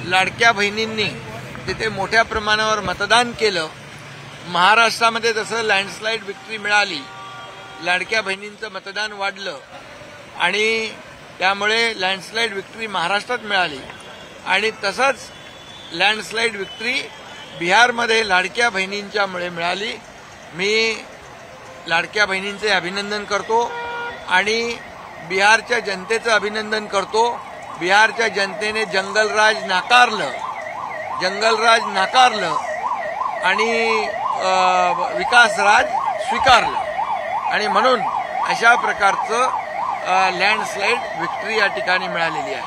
लाडक्या बहिणींनी तिथे मोठ्या प्रमाणावर मतदान केलं। महाराष्ट्रामध्ये जसं लँडस्लाईड विक्ट्री मिळाली, लाडक्या बहिणींचं मतदान वाढलं आणि त्यामुळे लँडस्लाईड विक्ट्री महाराष्ट्रात मिळाली आणि तसंच लँडस्लाईड विक्ट्री बिहारमध्ये लाडक्या बहिणींच्यामुळे मिळाली। मी लाडक्या बहिणींचे अभिनंदन करतो आणि बिहारच्या जनतेचं अभिनंदन करतो। बिहारच्या जनतेने जंगलराज नाकारलं आणि विकासराज स्वीकारलं आणि म्हणून अशा प्रकारचं लँडस्लाईड विक्ट्री या ठिकाणी मिळालेली आहे।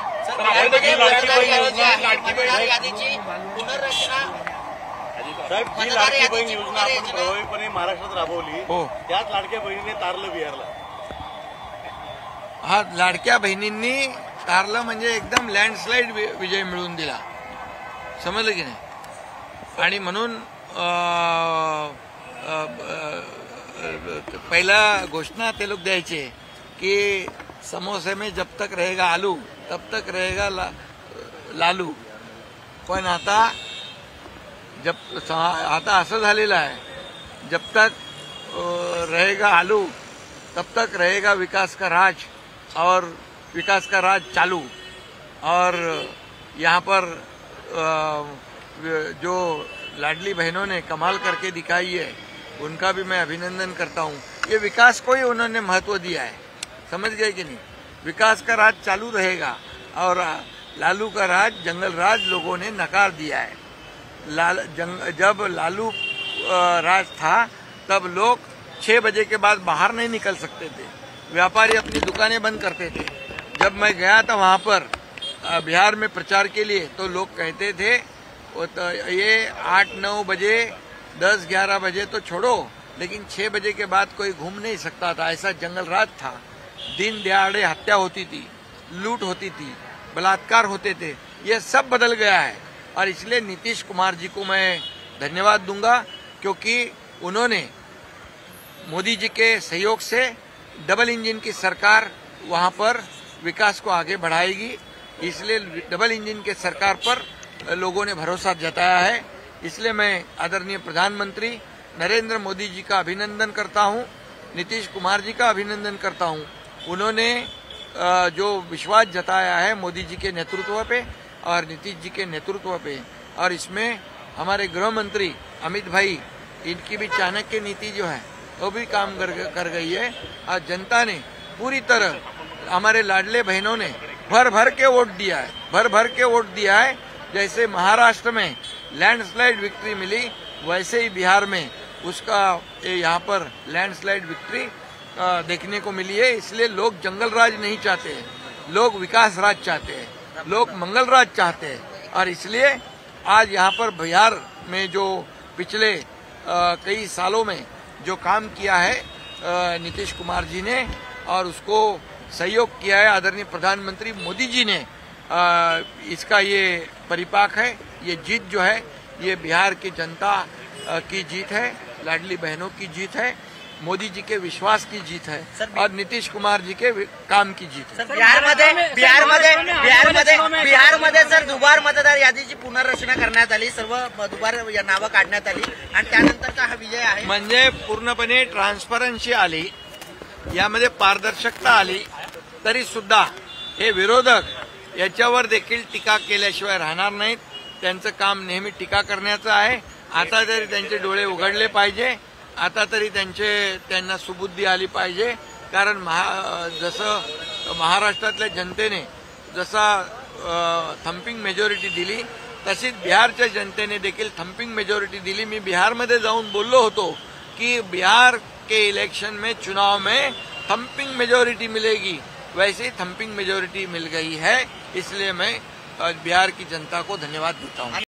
जी लाडकी बहीण योजना आपण प्रभावीपणे महाराष्ट्रात राबवली, हो, त्याच लाडक्या बहिणीने तारलं बिहारला। हा, लाडक्या बहिणींनी तारलं म्हणजे एकदम लँडस्लाईड विजय मिळवून दिला, समजलं की नाही। आणि म्हणून पहिला घोषणा ते लोग द्यायचे कि समोसे में जब तक रहेगा आलू तब तक रहेगा लालू, पण आता असं झालेलं आहे, जब तक रहेगा आलू तब तक रहेगा विकास का राज और विकास का राज चालू। और यहाँ पर जो लाडली बहनों ने कमाल करके दिखाई है उनका भी मैं अभिनंदन करता हूँ। ये विकास को ही उन्होंने महत्व दिया है, समझ गए कि नहीं। विकास का राज चालू रहेगा और लालू का राज, जंगल राज लोगों ने नकार दिया है। जब लालू राज था तब लोग 6 बजे के बाद बाहर नहीं निकल सकते थे, व्यापारी अपनी दुकानें बंद करते थे। जब मैं गया था वहां पर बिहार में प्रचार के लिए तो लोग कहते थे तो ये 8-9 बजे 10-11 बजे तो छोड़ो, लेकिन 6 बजे के बाद कोई घूम नहीं सकता था, ऐसा जंगल राज था। दिन दहाड़े हत्या होती थी, लूट होती थी, बलात्कार होते थे, ये सब बदल गया है। और इसलिए नीतीश कुमार जी को मैं धन्यवाद दूंगा क्योंकि उन्होंने मोदी जी के सहयोग से डबल इंजन की सरकार वहां पर विकास को आगे बढ़ाएगी। इसलिए डबल इंजन के सरकार पर लोगों ने भरोसा जताया है। इसलिए मैं आदरणीय प्रधानमंत्री नरेंद्र मोदी जी का अभिनंदन करता हूं, नीतीश कुमार जी का अभिनंदन करता हूं। उन्होंने जो विश्वास जताया है मोदी जी के नेतृत्व पे और नीतीश जी के नेतृत्व पे, और इसमें हमारे गृह मंत्री अमित भाई, इनकी भी चाणक्य नीति जो है वो भी काम कर गई है। और जनता ने पूरी तरह, हमारे लाडले बहनों ने भर भर के वोट दिया है। जैसे महाराष्ट्र में लैंडस्लाइड विक्ट्री मिली, वैसे ही बिहार में उसका यहाँ पर लैंडस्लाइड विक्ट्री देखने को मिली है। इसलिए लोग जंगल राज नहीं चाहते हैं, लोग विकास राज चाहते हैं, लोग मंगल राज चाहते हैं। और इसलिए आज यहाँ पर बिहार में जो पिछले कई सालों में जो काम किया है नीतीश कुमार जी ने, और उसको सहयोग किया है आदरणीय प्रधानमंत्री मोदी जी ने, इसका ये परिपाक है। ये जीत जो है ये बिहार की जनता की जीत है, लाडली बहनों की जीत है, मोदी जी के विश्वास की जीत है और नीतीश कुमार जी के काम की जीत है। बिहारमध्ये सर दुबार मतदार यादीची पुनर्रचना करण्यात आली, सर्व दुबार नावं काढण्यात आली आणि त्यानंतरचा हा विजय आहे। म्हणजे पूर्णपणे ट्रान्सपरन्सी आली, यामध्ये पारदर्शकता आली, तरी सुद्धा हे विरोधक याच्यावर देखील टीका केल्याशिवाय राहणार नाहीत। त्यांचं काम नेहमी टीका करण्याचं आहे। आता तरी त्यांचे डोळे उघडले पाहिजे, आता तरी त्यांना सुबुद्धी आली पाहिजे। कारण जसं महाराष्ट्रातल्या जनतेने जसा थम्पिंग मेजॉरिटी दिली, तशीच बिहारच्या जनतेने देखील थम्पिंग मेजॉरिटी दिली। मी बिहारमध्ये जाऊन बोललो होतो कि बिहार के इलेक्शन में, चुनाव में थम्पिंग मेजॉरिटी मिलेगी, वैसे ही थम्पिंग मेजॉरिटी मिल गई है। इसलिए मैं बिहार की जनता को धन्यवाद देता हूँ।